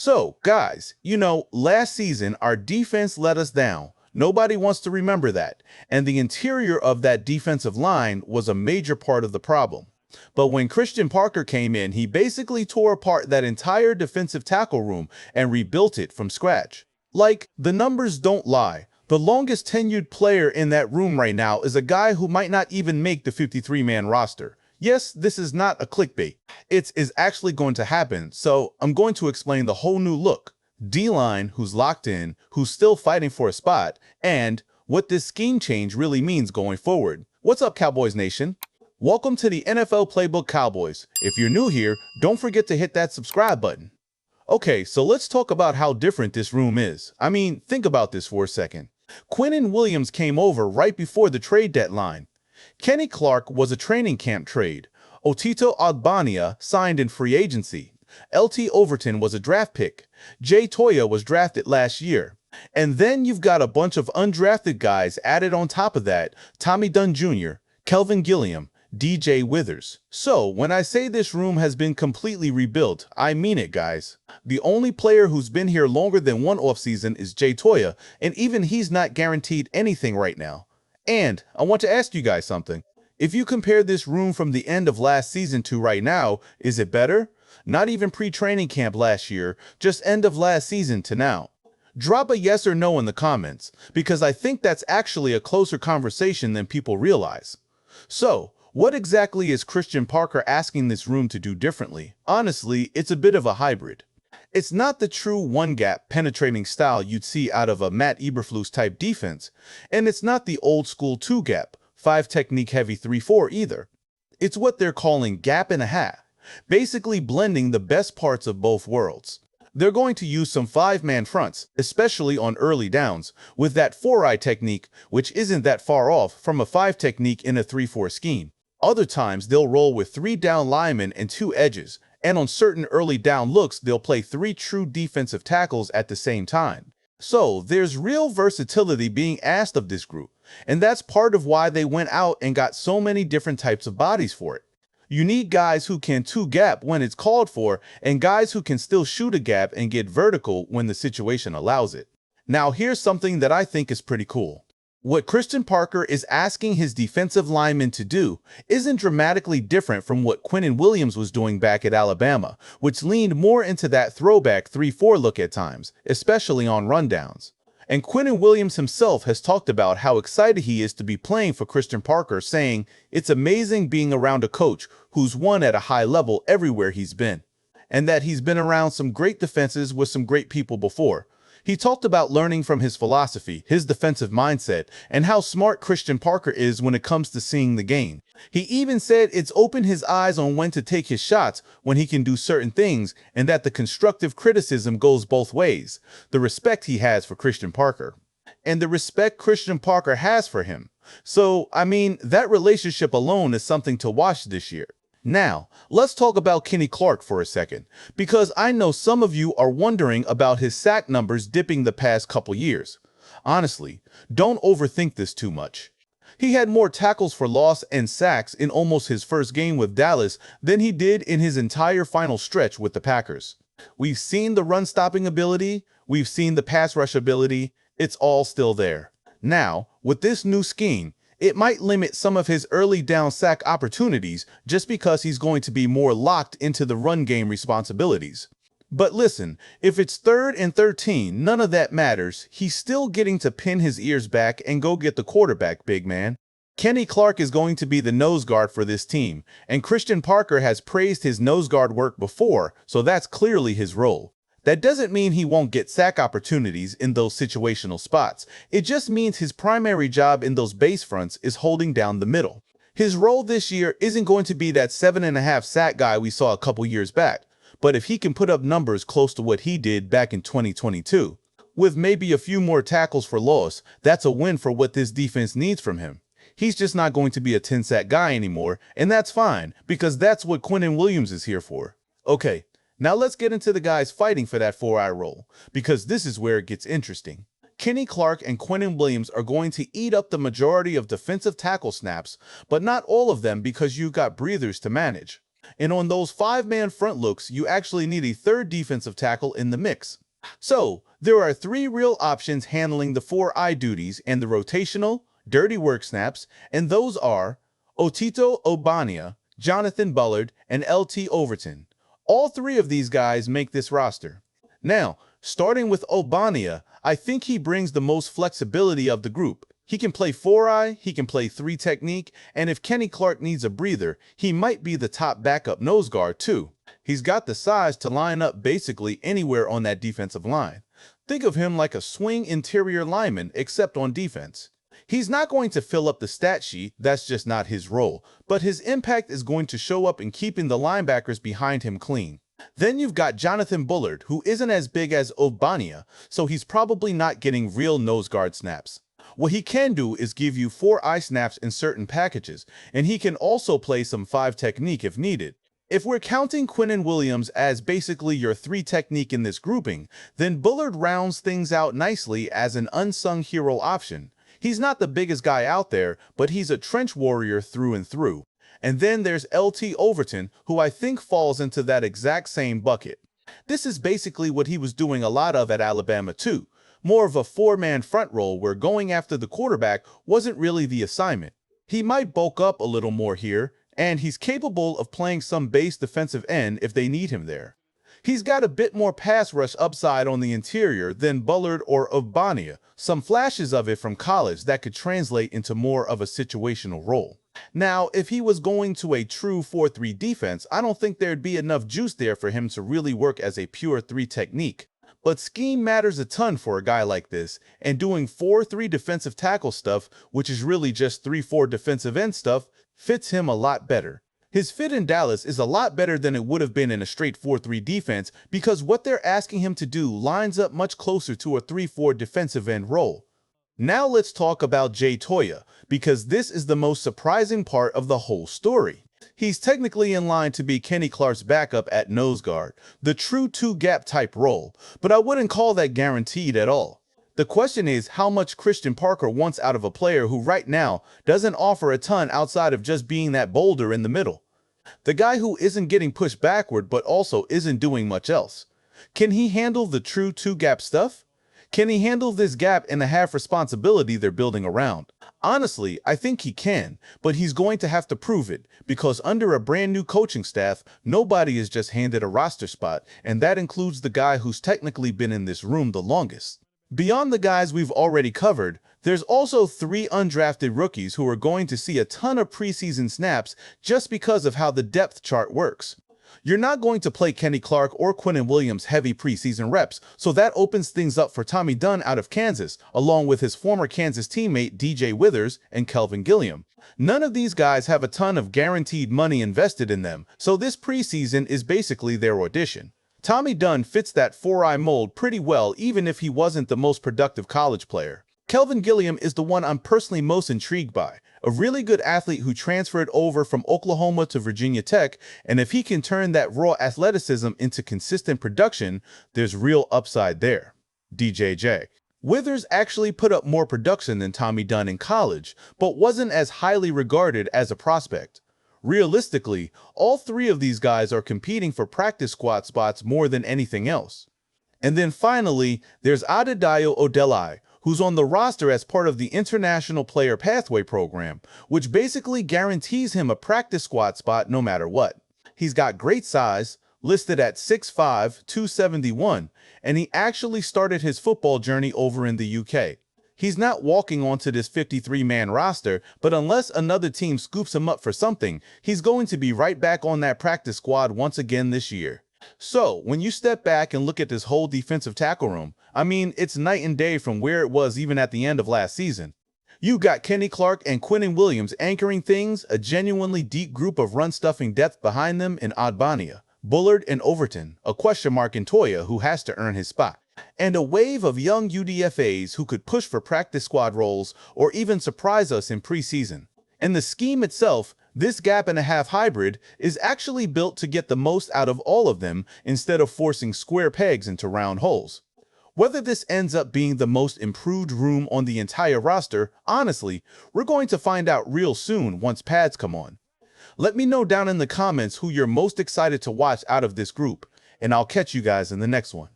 So, guys, last season our defense let us down. Nobody wants to remember that. And the interior of that defensive line was a major part of the problem. But when Christian Parker came in, he basically tore apart that entire defensive tackle room and rebuilt it from scratch. Like, the numbers don't lie. The longest tenured player in that room right now is a guy who might not even make the 53-man roster. Yes, this is not a clickbait. It is actually going to happen, so I'm going to explain the whole new look. D-line, who's locked in, who's still fighting for a spot, and what this scheme change really means going forward. What's up, Cowboys Nation? Welcome to the NFL Playbook Cowboys. If you're new here, don't forget to hit that subscribe button. Okay, so let's talk about how different this room is. I mean, think about this for a second. Quinnen Williams came over right before the trade deadline. Kenny Clark was a training camp trade. Ogbonnia signed in free agency. LT Overton was a draft pick. Toya was drafted last year. And then you've got a bunch of undrafted guys added on top of that. Tommy Dunn Jr., Kelvin Gilliam, DJ Withers. So, when I say this room has been completely rebuilt, I mean it, guys. The only player who's been here longer than one offseason is Toya, and even he's not guaranteed anything right now. And I want to ask you guys something. If you compare this room from the end of last season to right now, is it better? Not even pre-training camp last year, just end of last season to now. Drop a yes or no in the comments, because I think that's actually a closer conversation than people realize. So, what exactly is Christian Parker asking this room to do differently? Honestly, it's a bit of a hybrid. It's not the true one-gap penetrating style you'd see out of a Matt Eberflus type defense, and it's not the old-school two-gap, five-technique heavy 3-4 either. It's what they're calling gap and a half, basically blending the best parts of both worlds. They're going to use some five-man fronts, especially on early downs, with that four-eye technique, which isn't that far off from a five technique in a 3-4 scheme. Other times, they'll roll with three down linemen and two edges, and on certain early down looks, they'll play three true defensive tackles at the same time. So, there's real versatility being asked of this group, and that's part of why they went out and got so many different types of bodies for it. You need guys who can two-gap when it's called for, and guys who can still shoot a gap and get vertical when the situation allows it. Now, here's something that I think is pretty cool. What Christian Parker is asking his defensive linemen to do isn't dramatically different from what Quinnen Williams was doing back at Alabama, which leaned more into that throwback 3-4 look at times, especially on rundowns. And Quinnen Williams himself has talked about how excited he is to be playing for Christian Parker, saying, "It's amazing being around a coach who's won at a high level everywhere he's been, and that he's been around some great defenses with some great people before." He talked about learning from his philosophy, his defensive mindset, and how smart Christian Parker is when it comes to seeing the game. He even said it's opened his eyes on when to take his shots, when he can do certain things, and that the constructive criticism goes both ways. The respect he has for Christian Parker, and the respect Christian Parker has for him. So, I mean, that relationship alone is something to watch this year. Now, let's talk about Kenny Clark for a second, because I know some of you are wondering about his sack numbers dipping the past couple years. Honestly, don't overthink this too much. He had more tackles for loss and sacks in almost his first game with Dallas than he did in his entire final stretch with the Packers. We've seen the run-stopping ability, we've seen the pass rush ability, it's all still there. Now, with this new scheme, it might limit some of his early down sack opportunities just because he's going to be more locked into the run game responsibilities. But listen, if it's 3rd and 13, none of that matters. He's still getting to pin his ears back and go get the quarterback, big man. Kenny Clark is going to be the nose guard for this team, and Christian Parker has praised his nose guard work before, so that's clearly his role. That doesn't mean he won't get sack opportunities in those situational spots. It just means his primary job in those base fronts is holding down the middle. His role this year isn't going to be that 7.5 sack guy we saw a couple years back, but if he can put up numbers close to what he did back in 2022, with maybe a few more tackles for loss, that's a win for what this defense needs from him. He's just not going to be a 10-sack guy anymore, and that's fine, because that's what Quinnen Williams is here for. Okay. Now let's get into the guys fighting for that 4-eye role, because this is where it gets interesting. Kenny Clark and Quinnen Williams are going to eat up the majority of defensive tackle snaps, but not all of them because you've got breathers to manage. And on those five-man front looks, you actually need a third defensive tackle in the mix. So, there are three real options handling the 4-eye duties and the rotational, dirty work snaps, and those are Otito Ogbonnia, Jonathan Bullard, and LT Overton. All three of these guys make this roster. Now, starting with Ogbonnia, I think he brings the most flexibility of the group. He can play 4-eye, he can play 3 technique, and if Kenny Clark needs a breather, he might be the top backup nose guard too. He's got the size to line up basically anywhere on that defensive line. Think of him like a swing interior lineman except on defense. He's not going to fill up the stat sheet, that's just not his role, but his impact is going to show up in keeping the linebackers behind him clean. Then you've got Jonathan Bullard, who isn't as big as Ogbonnia, so he's probably not getting real nose guard snaps. What he can do is give you 4-eye snaps in certain packages, and he can also play some 5 technique if needed. If we're counting Quinnen Williams as basically your 3 technique in this grouping, then Bullard rounds things out nicely as an unsung hero option. He's not the biggest guy out there, but he's a trench warrior through and through. And then there's LT Overton, who I think falls into that exact same bucket. This is basically what he was doing a lot of at Alabama too. More of a 4-man front role where going after the quarterback wasn't really the assignment. He might bulk up a little more here, and he's capable of playing some base defensive end if they need him there. He's got a bit more pass rush upside on the interior than Bullard or Ogbonnia, some flashes of it from college that could translate into more of a situational role. Now, if he was going to a true 4-3 defense, I don't think there'd be enough juice there for him to really work as a pure 3 technique. But scheme matters a ton for a guy like this, and doing 4-3 defensive tackle stuff, which is really just 3-4 defensive end stuff, fits him a lot better. His fit in Dallas is a lot better than it would have been in a straight 4-3 defense because what they're asking him to do lines up much closer to a 3-4 defensive end role. Now let's talk about Toya, because this is the most surprising part of the whole story. He's technically in line to be Kenny Clark's backup at nose guard, the true 2-gap type role, but I wouldn't call that guaranteed at all. The question is how much Christian Parker wants out of a player who right now doesn't offer a ton outside of just being that boulder in the middle. The guy who isn't getting pushed backward but also isn't doing much else. Can he handle the true 2-gap stuff? Can he handle this gap and the half responsibility they're building around? Honestly, I think he can, but he's going to have to prove it, because under a brand new coaching staff, nobody is just handed a roster spot, and that includes the guy who's technically been in this room the longest. Beyond the guys we've already covered, there's also 3 undrafted rookies who are going to see a ton of preseason snaps just because of how the depth chart works. You're not going to play Kenny Clark or Quinnen Williams heavy preseason reps, so that opens things up for Tommy Dunn out of Kansas, along with his former Kansas teammate DJ Withers and Kelvin Gilliam. None of these guys have a ton of guaranteed money invested in them, so this preseason is basically their audition. Tommy Dunn fits that 4-eye mold pretty well even if he wasn't the most productive college player. Kelvin Gilliam is the one I'm personally most intrigued by, a really good athlete who transferred over from Oklahoma to Virginia Tech, and if he can turn that raw athleticism into consistent production, there's real upside there. DJJ. Withers actually put up more production than Tommy Dunn in college, but wasn't as highly regarded as a prospect. Realistically, all 3 of these guys are competing for practice squad spots more than anything else. And then finally, there's Dayo Odeleye, who's on the roster as part of the International Player Pathway program, which basically guarantees him a practice squad spot no matter what. He's got great size, listed at 6'5", 271, and he actually started his football journey over in the UK. He's not walking onto this 53-man roster, but unless another team scoops him up for something, he's going to be right back on that practice squad once again this year. So, when you step back and look at this whole defensive tackle room, I mean, it's night and day from where it was even at the end of last season. You got Kenny Clark and Quinnen Williams anchoring things, a genuinely deep group of run-stuffing depth behind them in Ogbonnia, Bullard and Overton, a question mark in Toya who has to earn his spot, and a wave of young UDFAs who could push for practice squad roles or even surprise us in preseason. And the scheme itself, this gap-and-a-half hybrid, is actually built to get the most out of all of them instead of forcing square pegs into round holes. Whether this ends up being the most improved room on the entire roster, honestly, we're going to find out real soon once pads come on. Let me know down in the comments who you're most excited to watch out of this group, and I'll catch you guys in the next one.